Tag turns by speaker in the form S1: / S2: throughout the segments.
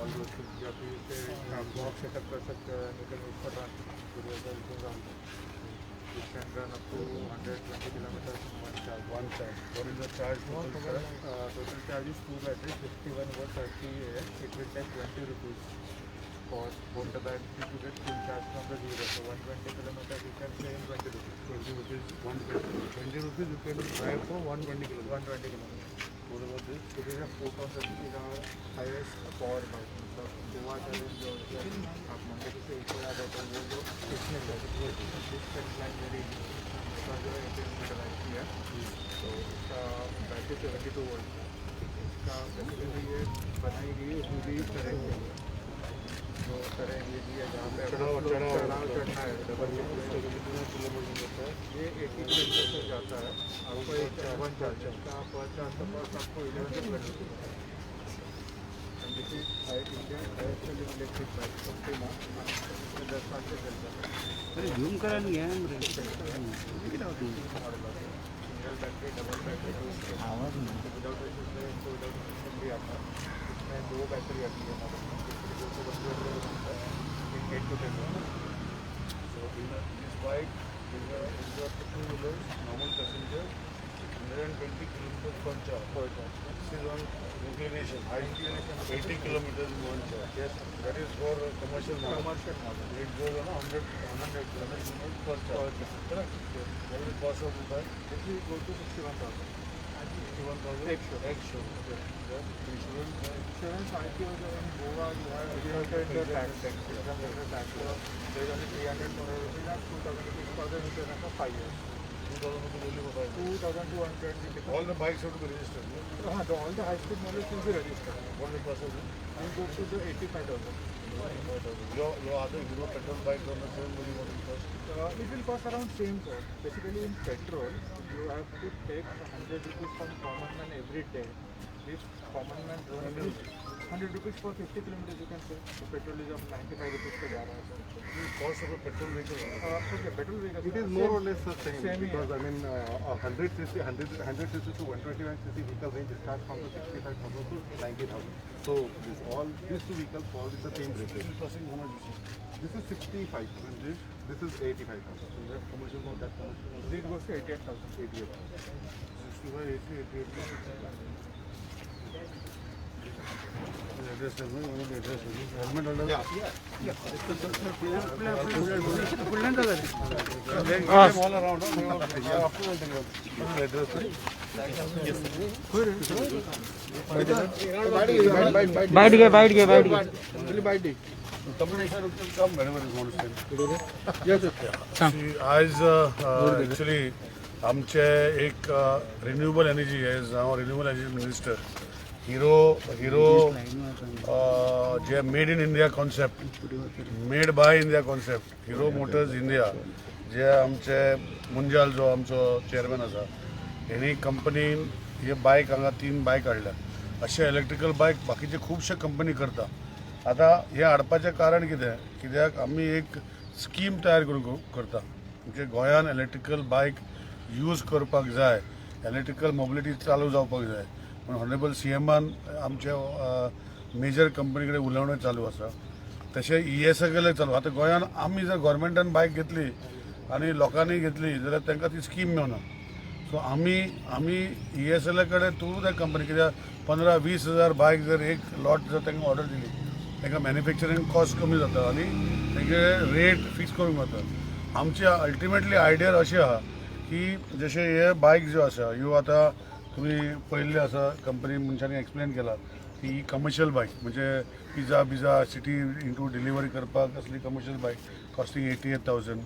S1: All those things या फिर इसे आप ब्लॉक सेटअप कर सकते हो and you can wait for run you can run up to 120 kilometers in one charge.
S2: One charge. What is the charge?
S1: Total charge is 2 batteries, 51 over 30 AH. It will take 20 rupees for both the batteries to get full charge from the zero. So 120 kilometers you can say in 20 rupees.
S2: 20 rupees, 20 rupees you can drive for 120 kilometers.
S1: 120 kilometers.
S2: What about this?
S1: It is a 4,000 is our highest power bike. मतलब Goa challenge जो आप Monday से एक हो जाता है तो वो जो कितने डिस्टेंस लाइन मेरी किया तो इसका बैटरी 72 वोल्ट इसका बेसिकली ये बनाई गई पूरी तरह के लिए जो तरह ये दिया जहाँ पे चढ़ाव चढ़ना है डबल ये 80 किलोमीटर तक जाता है आपको एक वन चार्ज का पर चार्ज का पास आपको 11 रुपये this is Indian electric bike company 10 साल से चलता है
S3: अरे झूम करा नहीं है
S1: सिंगल बैटरी डबल बैटरी
S3: आवाज नहीं
S1: विदाउट भी आता है इसमें 2 बैटरी आती है in 8 to 10 minutes.
S2: So in this bike, in the two-wheelers, normal passenger, 120 kilometers per charge. This is on inclination, high inclination, 80 kilometers in one charge.
S1: Yes,
S2: That is for commercial model.
S1: commercial model.
S2: It goes on 100 kilometers per charge. Correct? What is the cost of the bike?
S1: It will go to 61,000.
S2: 61,000. Extra. Insurance.
S1: Insurance IPO in Goa, you have agriculture tax. There is only 300 rupees and 2,000 rupees for the insurance for 5 years.
S2: 2,000 rupees only for bike.
S1: 2,220.
S2: All the bikes have to be registered. No?
S1: All the high-speed models will be registered.
S2: What is the cost of it?
S1: It goes to the 85,000.
S2: Your other Euro petrol bikes on the same money what it cost?
S1: It will cost around same cost. Basically in petrol, you have to take 100 rupees from common man every day. If common man runs 100 rupees for 50 kilometers you can say. So petrol is of 95 rupees per gallon.
S2: The cost of a petrol vehicle.
S1: Okay, petrol vehicle.
S4: It is more or less the same,
S1: Same,
S4: because I mean 100 cc to 121 cc vehicle range starts from the 65,000 to 90,000. So these two vehicles fall in the same range.
S2: This is costing how much?
S4: This is 65,000. This is 85,000.
S2: So that commercial mode, that commercial mode.
S1: It goes to 88,000.
S2: 65, 80, 88. Address tell me, what is the address? Helmet holder?
S3: Full length अगर
S2: All around. Address.
S3: बैठ गए
S2: Combination will come whenever you want to send. See, आज actually आमचे एक renewable energy आहे हांव renewable energy minister hero जे made in India concept made by India concept hero Motors India जे आमचे मुंजाल जो आमचो चेअरमॅन आसा हेणी कंपनीन हे बायक हांगा 3 बायक हाडल्या अशे इलेक्ट्रिकल बायक बाकीचे खुबशे कंपनी करता आता हे हाडपाचें कारण कित्याक आमी एक स्कीम तयार करून करता म्हणजे गोंयान इलेक्ट्रिकल बायक यूज करपाक जाय इलेक्ट्रिकल मोबिलिटी चालू जावपाक जाय म्हणून हॉनरेबल सीएमान आमचे मेजर कंपनी कडेन उलोवणें चालू आसा तशें ESA गेले चालू आतां गोंयान आमी जर गोवोरमेंटान बायक घेतली आनी लोकांनी घेतली जाल्यार तांकां ती स्कीम मेळना सो आमी ESA कडेन थ्रू त्या कंपनी कित्याक 15-20 हजार बायक जर एक लॉट जर तांकां ऑर्डर दिली तांकां मॅन्युफॅक्चरींग कॉस्ट कमी जाता आनी तांचे रेट फिक्स करूंक जाता आमची अल्टिमेटली आयडिया अशी आहा की जशे हे बायक ज्यो आसा ह्यो आतां तुमी पळयल्ले आसा कंपनी मनशांनी एक्सप्लेन केला की ही कमर्शियल बायक म्हणजे पिझ्झा सिटी इंटू डिलिव्हरी करपाक असली कमर्शियल बायक कॉस्टिंग 88,000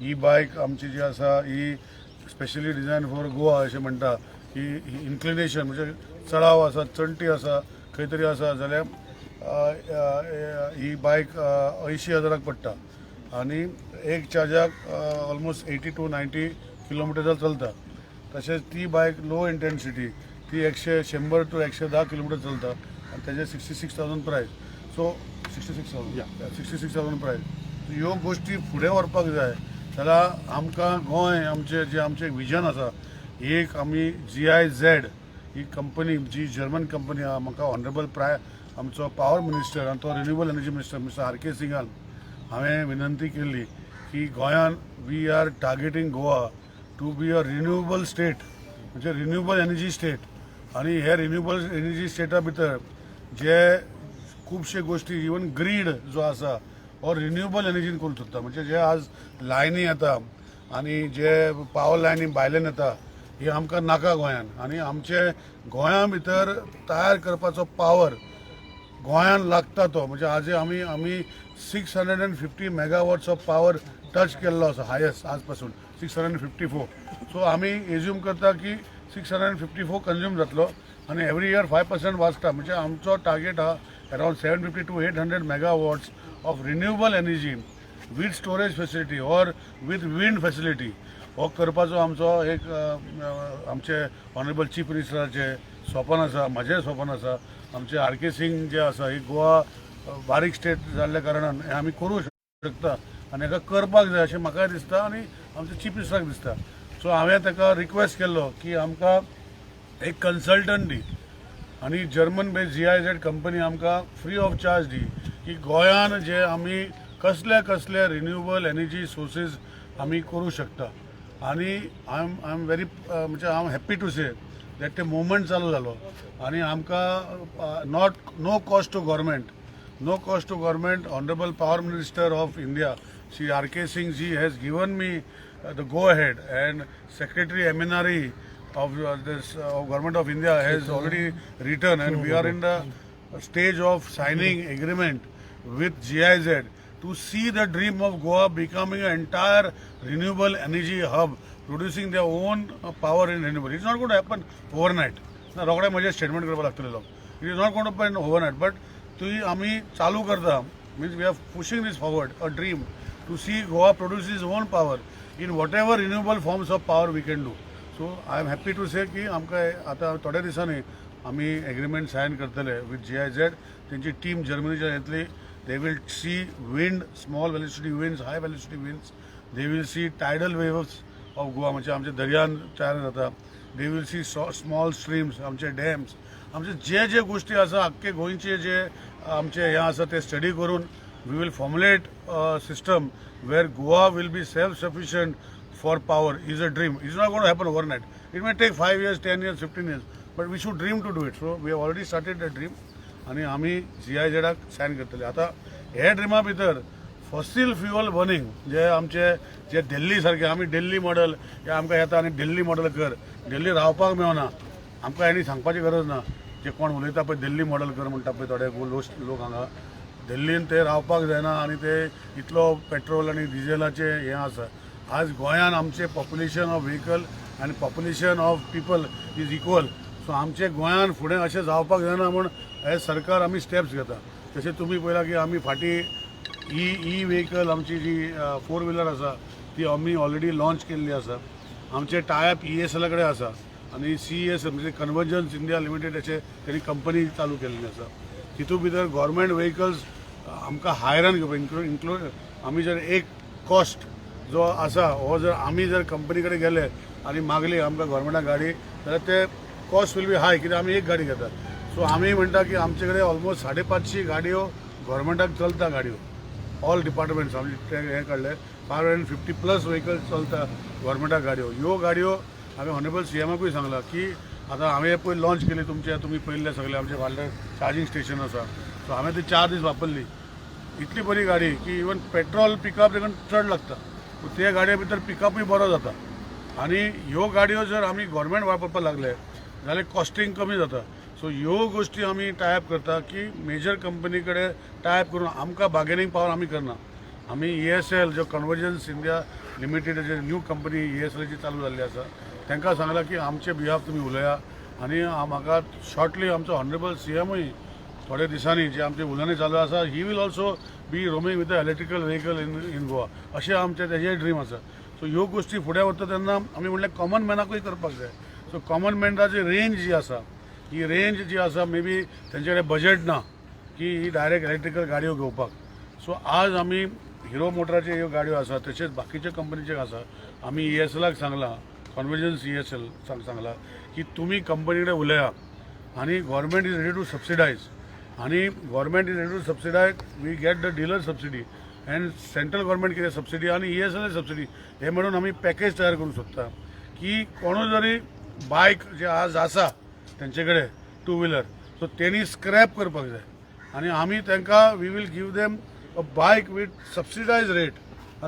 S2: ही बायक आमची जी आसा ही स्पेशली डिझायन फॉर गोवा अशें म्हणटा ही इन्क्लिनेशन म्हणजे चढाव आसा चणटी आसा खंय तरी आसा जाल्यार ही बायक 80,000 पडटा आनी एक चार्जाक ऑलमोस्ट 80 to 90 किलोमिटर चलता तशेंच ती बायक लो इंटेन्सिटी ती 100 to 110 किलोमिटर चलता आनी तेजे 66,000 प्रायस सो 66,000 प्रायस ह्यो गोश्टी फुडें व्हरपाक जाय जाल्यार आमकां गोंय आमचें जें आमचें विजन आसा एक आमी GIZ ही कंपनी जी जर्मन कंपनी आहा म्हाका ऑनरेबल आमचो पावर मिनिस्टर आनी तो renewable energy minister mister R K. सिंगान हांवें विनंती केल्ली की गोंयान we are targeting Goa to be a renewable state म्हणजे रिन्युएबल एनर्जी स्टेट आणि हे रिन्युएबल एनर्जी स्टेटा भितर जे खुबशे गोष्टी इवन ग्रीड जो आसा हो रिन्युएबल एनर्जीन करून सोदता म्हणजे जे आज लायनी येता आणि जे पावर लायनी भायल्यान येता ही आमकां नाका गोंयान आणि आमचे गोंया भितर तयार करपाचो पावर गोंयान लागता तो म्हणजे आज आमी 650 मेगावॉट्स ऑफ पावर टच केल्लो आसा हायस्ट आज पासून 654 सो आमी एज्यूम करता की 654 कंज्यूम जातलो आणि एवरी इयर 5% वाचता म्हणजे आमचो टार्गेट हा around 750 to 800 megawatts of renewable energy with storage facility or with wind facility हो करपाचो आमचो एक आमचे ऑनरेबल चीफ मिनिस्टराचे स्वप्न आसा म्हजें स्वप्न आसा आमचे आर.के. सिंग जे आसा ही गोवा बारीक स्टेट जाल्ल्या कारणान हें आमी करूं शकता आनी हेका करपाक जाय अशें म्हाकाय दिसता आनी आमच्या चीफ मिनिस्टराक दिसता सो हांवें ताका रिक्वेस्ट केल्लो की आमकां एक कन्सल्टंट दी आणि जर्मन बेस्ड GIZ कंपनी आमकां फ्री ऑफ चार्ज दी की गोंयान जे आमी कसले रिन्युएबल एनर्जी सोर्सीस आमी करूं शकता आणि आय एम व्हेरी म्हणजे I am happy to say that ते मुवमेंट चालू जालो आणि आमकां no cost to government honourable power minister of India Shri R K. Singh ji has given me the go ahead and secretary एमिनारी of this government of India has already written and we are in the stage of signing agreement with GIZ to see the dream of Goa becoming an entire renewable energy hub producing their own power in renewable. It's not going to happen overnight. ना रोखडे म्हजे statement करपाक लागतले लोक. It is not going to happen overnight but तुही आम्ही चालू करता means we are pushing this forward a dream to see Goa produce its own power in whatever renewable forms of power we can do. So I am happy to say की आमकां आतां थोड्या दिसांनी आमी एग्रीमेंट सायन करतले with GIZ तेंची team जर्मनीच्या येतली they will see wind small velocity winds high velocity winds they will see tidal waves of Goa म्हणजे आमच्या दर्यान तयार जाता they will see small streams आमचे डॅम्स आमचे जे गोष्टी आसा आख्खे गोंयचे जे आमचे हे आसा ते स्टडी करून we will formulate system where Goa will be self sufficient for power is a dream. It's not going to happen overnight. It may take 5 years, 10 years, 15 years, but we should dream to do it. So we have already started that dream. आणि आम्ही GIZ Sion करतले आता हे ड्रिमा भितर fossil fuel burning जे आमचे जे दिल्ली सारखे आम्ही दिल्ली मॉडेल हे आमकां येता आनी दिल्ली मॉडेल कर दिल्ली रावपाक मेळना आमकां हेणी सांगपाची गरज ना जे कोण उलयता पळय दिल्ली मॉडेल कर म्हणटा पळय थोडे लोक हांगा दिल्लीन ते रावपाक जायना आनी ते इतलो पेट्रोल आनी डिझेलाचे हे आसा आज गोंयान आमचे पॉप्युलेशन ऑफ व्हेकल आनी population of people is equal so आमचे गोंयान फुडें अशें जावपाक जायना म्हूण हे सरकार आमी स्टेप्स घेता तशें तुमी पळयलां की आमी फाटीं ई व्हेकल आमची जी 4 व्हिलर आसा ती आमी ऑलरेडी लॉन्च केल्ली आसा आमचे टायप ESL कडेन आसा आनी CES म्हणजे कन्वर्जन्स इंडिया लिमिटेड अशें तेणी कंपनी चालू केल्ली आसा तितून भितर गव्हर्मेंट व्हेकल्स आमकां हायरान घेवपाक इन्क्लूड आमी जर एक कॉस्ट जो आसा हो जर आमी जर कंपनी कडेन गेले आनी मागली आमकां गव्हर्मेंटाक गाडी जाल्यार ते कॉस्ट वील बी हाय कित्याक आमी एक गाडी घेतात सो आमी म्हणटा की आमचे कडेन ऑलमोस्ट 550 गाडयो गव्हर्मेंटाक चलता गाडयो ऑल डिपार्टमेंट्स आमी हे काडले 550+ व्हेकल्स चलता गव्हर्मेंटाक गाडयो ह्यो गाडयो हांवें ऑनरेबल CMाकूय सांगला की आतां हांवें पळय लॉन्च केली तुमी पळयल्ले सगळे आमचे व्हडले चार्जिंग स्टेशन आसा सो हांवें ती 4 दीस वापरली इतली बरी गाडी की इवन पेट्रोल पिकअप देखून चड लागता ते गाडये भितर पिकअपूय बरो जाता आनी ह्यो गाडयो जर आमी गव्हर्मेंट वापरपाक लागले जाल्यार कॉस्टिंग कमी जाता सो ह्यो गोश्टी आमी टायप करता की मेजर कंपनी कडेन टायप करून आमकां बार्गेनींग पावर आमी करना आमी ESL जो कन्वर्जन्स इंडिया लिमिटेड जे न्यू कंपनी ESLची चालू जाल्ली आसा तांकां सांगलां की आमचे बिहाफ तुमी उलया आनी म्हाका शॉर्टली आमचो ऑनरेबल CMूय थोड्या दिसांनी जे आमचे उलयणें चालू आसा he will also be roaming with the electrical vehicle in Goa अशें आमचें तेजें ड्रीम आसा सो ह्यो गोश्टी फुडें वता तेन्ना आमी म्हणलें कॉमन मॅनाकूय करपाक जाय सो कॉमन मॅनाची रेंज जी आसा ही रेंज जी आसा मे बी तेंचे कडेन बजेट ना की ही डायरेक्ट इलेक्ट्रिकल गाडयो घेवपाक सो आज आमी हिरो मोटराच्यो ह्यो गाडयो आसा तशेंच बाकीचे कंपनीचे आसा आमी ESLाक सांगलां कॉन्व्हर्जन्स ESL सांगला की तुम्ही कंपनीकडे उलया आणि government is ready to subsidise and government is ready to subsidise we get the dealer subsidy and central government कितें सबसिडी आणि ESL सबसिडी हे म्हणून आमी पॅकेज तयार करूंक सोदता की कोणू जरी बायक जे आज आसा तेंचे कडेन टू व्हिलर सो तेणी स्क्रॅप करपाक जाय आणि आमी तांकां we will give them a bike with subsidised rate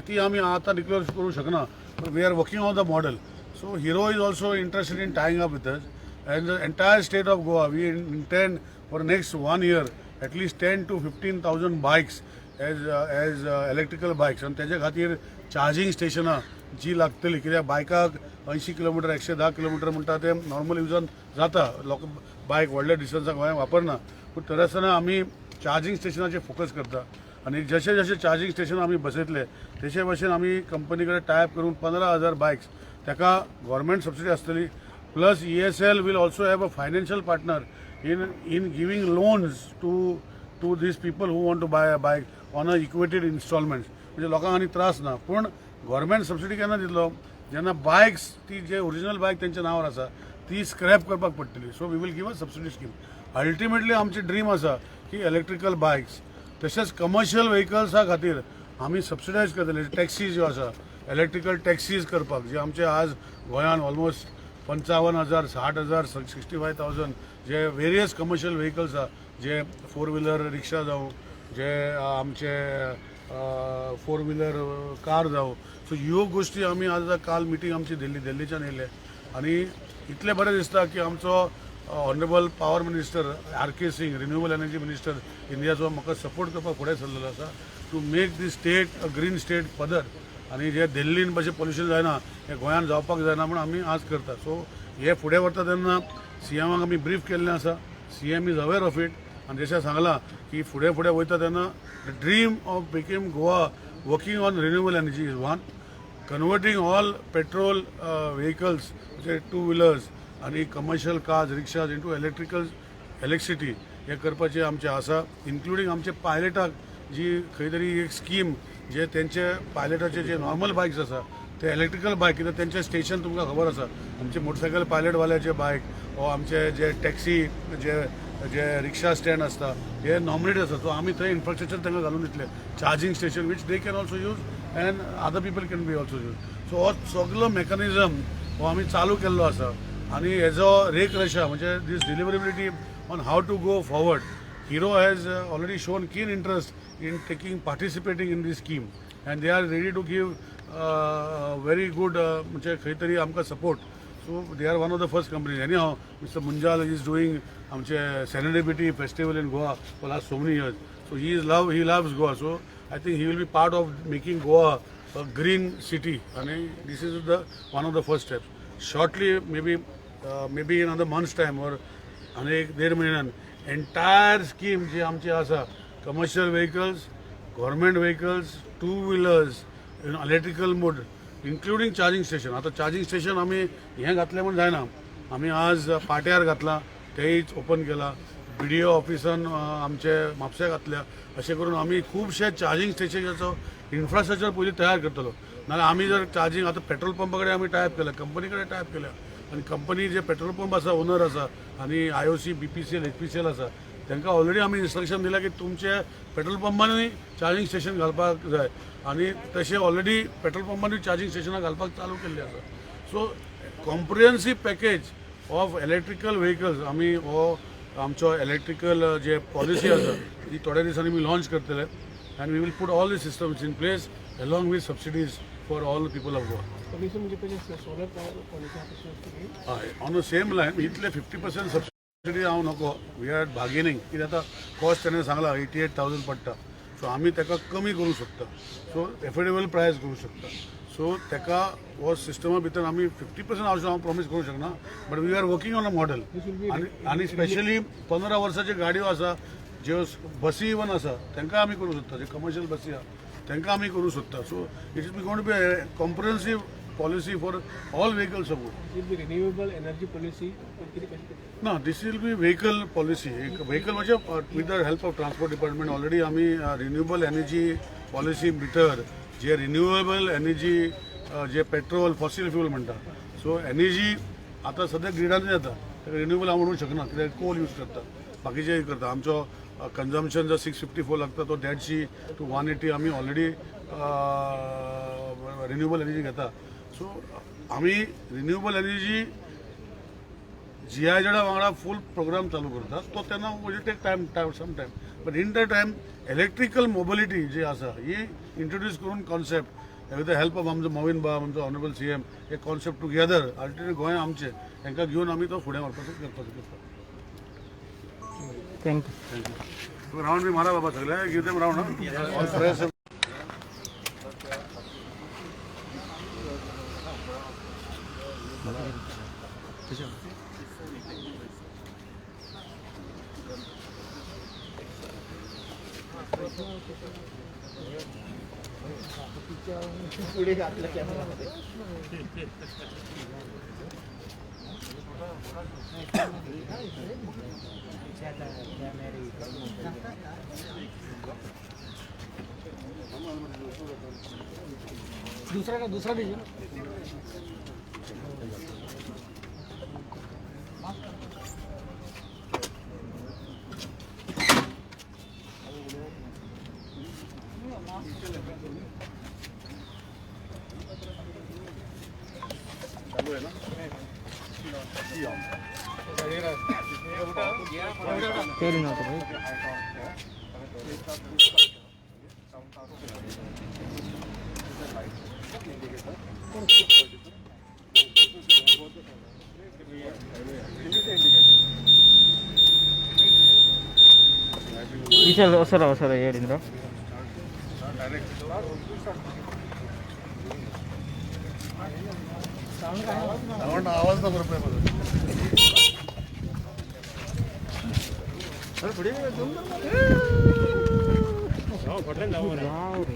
S2: ती आमी आतां डिक्लेअर करूं शकना we are working on the model so Hero is also interested in tying up with us and the entire state of Goa we intend for next 1 year at least 10 to 15,000 bikes as electrical bikes and त्याच्या खातीर charging स्टेशनां जी लागतली कित्याक बायकाक 80 kilometre 110 kilometre म्हणटा ते normal युजान जाता लोक बायक व्हडल्या डिस्टन्साक गोंयांत वापरना पूण तर आसतना आमी चार्जिंग स्टेशनाचेर फोकस करता आणि जशे जशे चार्जिंग स्टेशन आमी बसयतले तशे भशेन आमी कंपनी कडेन टायप करून 15,000 बायक्स ताका गव्हर्मेंट सबसिडी आसतली Plus ESL will also have a financial partner in giving loans to these people who want to buy a bike on a equated installments. म्हणजे लोकांक आनी त्रास ना पूण गव्हर्मेंट सबसिडी केन्ना दितलो जेन्ना बायक्स ती जे ओरिजिनल बायक तेंच्या नांवार आसा ती स्क्रॅप करपाक पडटली so we will give a subsidy scheme ultimately आमची ड्रीम आसा की इलेक्ट्रिकल बायक्स तशेंच कमर्शियल व्हेकल्सा खातीर आमी सबसिडायज करतले टॅक्सी ज्यो आसा इलेक्ट्रिकल टॅक्सीज करपाक जे आमचे आज गोंयान ऑलमोस्ट 55,000 60,000 65,000 जे वेरियस कमर्शियल व्हेकल्स आसा जे 4 व्हिलर रिक्षा जावं जे आमचे 4 व्हिलर कार जावं सो ह्यो गोश्टी आमी आज काल मिटींग आमची दिल्लीच्यान येयले आनी इतलें बरें दिसता की आमचो honourable power minister RK Singh renewable energy minister इंडियाचो म्हाका सपोर्ट करपाक फुडें सरलेलो आसा to make the state a green state पदर आणि जे दिल्लीन भशेन पोल्युशन जायना हे गोंयांत जावपाक जायना म्हणून आमी आज करता सो हे फुडें वता तेन्ना CMाक आमी ब्रीफ केल्लें आसा CM is aware of it आनी जशें सांगलां की फुडें वयता तेन्ना the dream of making Goa working on renewable energy is one converting all petrol vehicles म्हणजे 2 व्हिलर्स आनी commercial cars rickshaws into electricity हे करपाचें आमचें आसा इन्क्लुडींग आमचे पायलटाक जी खंय तरी एक स्कीम जे तेंचे पायलटाचे जे नॉर्मल बायक्स आसा ते इलेक्ट्रिकल बायक कित्याक तेंचे स्टेशन तुमकां खबर आसा आमचे मोटरसायकल पायलटवाल्याचे बायक वा आमचे जे टॅक्सी जे रिक्षा स्टँड आसता हे नॉमिनेट आसा सो आमी थंय इन्फ्रास्ट्रक्चर तांकां घालून दितले charging station which they can also use and other people can be also use so हो सगळो मेकॅनिझम हो आमी चालू केल्लो आसा आनी हेजो रेख रेशा म्हणजे this deliverability on how to go forward Hero has already shown keen interest in participating in this scheme and they are ready to give very good म्हणजे खंय तरी आमकां support. So they are one of the first companies. Anyhow, Mr. Munjal is doing आमचे Serendipity festival in Goa for last so many years. So he loves Goa. So I think he will be part of making Goa a green city and this is one of the first steps. Shortly, maybe in another month's time or एक 1.5 महिन्यान entire scheme जी आमची आसा commercial vehicles government vehicles 2 wheelers in electrical mode including charging station आता charging station आमी हें घातलें म्हण जायना आमी आज पाट्यार घातला तेच ओपन केला BDO ऑफिसान आमचे म्हापशे घातल्या अशें करून आमी खुबशे चार्जिंग स्टेशनाचो इन्फ्रास्ट्रक्चर पयलीं तयार करतलो नाल्यार आमी जर चार्जिंग आतां पेट्रोल पंपा कडेन आमी टायप केल्या कंपनी कडेन टायप केल्या आणि कंपनी जे पेट्रोल पंप आसा ओनर आसा आणि IOC BPCL HPCL आसा तांकां ऑलरेडी आमी इन्स्ट्रक्शन दिला की तुमचे पेट्रोल पंपांनी चार्जिंग स्टेशन घालपाक जाय आणि तशें ऑलरेडी पेट्रोल पंपांनी चार्जिंग स्टेशनां घालपाक चालू केल्ली आसा so comprehensive package of electrical vehicles आमी हो आमचो इलेक्ट्रिकल जे पॉलिसी आसा ती थोड्या दिसांनी मी लॉन्च करतले and we will put all the systems in place along with subsidies for all people of Goa
S3: solar power policy
S2: on the same line इतले 50% सबसिडी हांव नको वी आर बार्गेनींग कित्याक आतां कॉस्ट ताणें सांगला 88,000 पडटा सो आमी ताका कमी करूंक शकता सो एफोर्डेबल प्रायस करूंक शकता सो ताका हो सिस्टमा भितर आमी 50% हांव प्रॉमीस करूंक शकना but we are working on a model आनी स्पेशली 15 वर्साच्यो गाडयो आसा ज्यो बसी इवन आसा तांकां आमी करूंक शकता जे कमर्शियल बसी आसा तांकां आमी करूंक शकता so it is going to be comprehensive policy for all vehicles of Goa.
S3: Will be renewable energy policy.
S2: No, this will be vehicle policy. Vehicle म्हणजे with the help of transport department already आम्ही renewable energy policy भितर जे renewable energy जे petrol fossil fuel म्हणटा so energy आता सध्या ग्रिडान जाता renewable हांव म्हणूंक शकना कित्याक कोल यूज करता बाकीचे करता आमचो कन्जम्पशन जो 654 लागता तो 150 to 180 आमी ऑलरेडी रिन्युएबल एनर्जी घेता सो आमी रिन्युएबल एनर्जी GIZ वांगडा फूल प्रोग्राम चालू करता तो तेन्ना will take time some time but in the time electrical mobility जी आसा ही इंट्रोड्यूस करून concept with the help of आमचो मोविन बाब आमचो ऑनरेबल CM हे कॉन्सेप्ट टुगेदर अल्टिमेटली गोंय आमचे तांकां घेवन आमी तो फुडें व्हरपाचो करता
S5: थँक्यू
S2: राउंड बी मारा बाबा सगळे give them round all fresh
S1: पुढे घातलं कॅमेरामध्ये
S3: दूसरा दीजिए ना.
S2: चालू आहे ना
S5: तेल नव्हतं भाई विशाल वसरा ಹೇಳಿದ್ರು
S2: साऊंड आवाज तर बरोबर आहे
S3: हो, पटकन जाऊ.
S5: वाव रे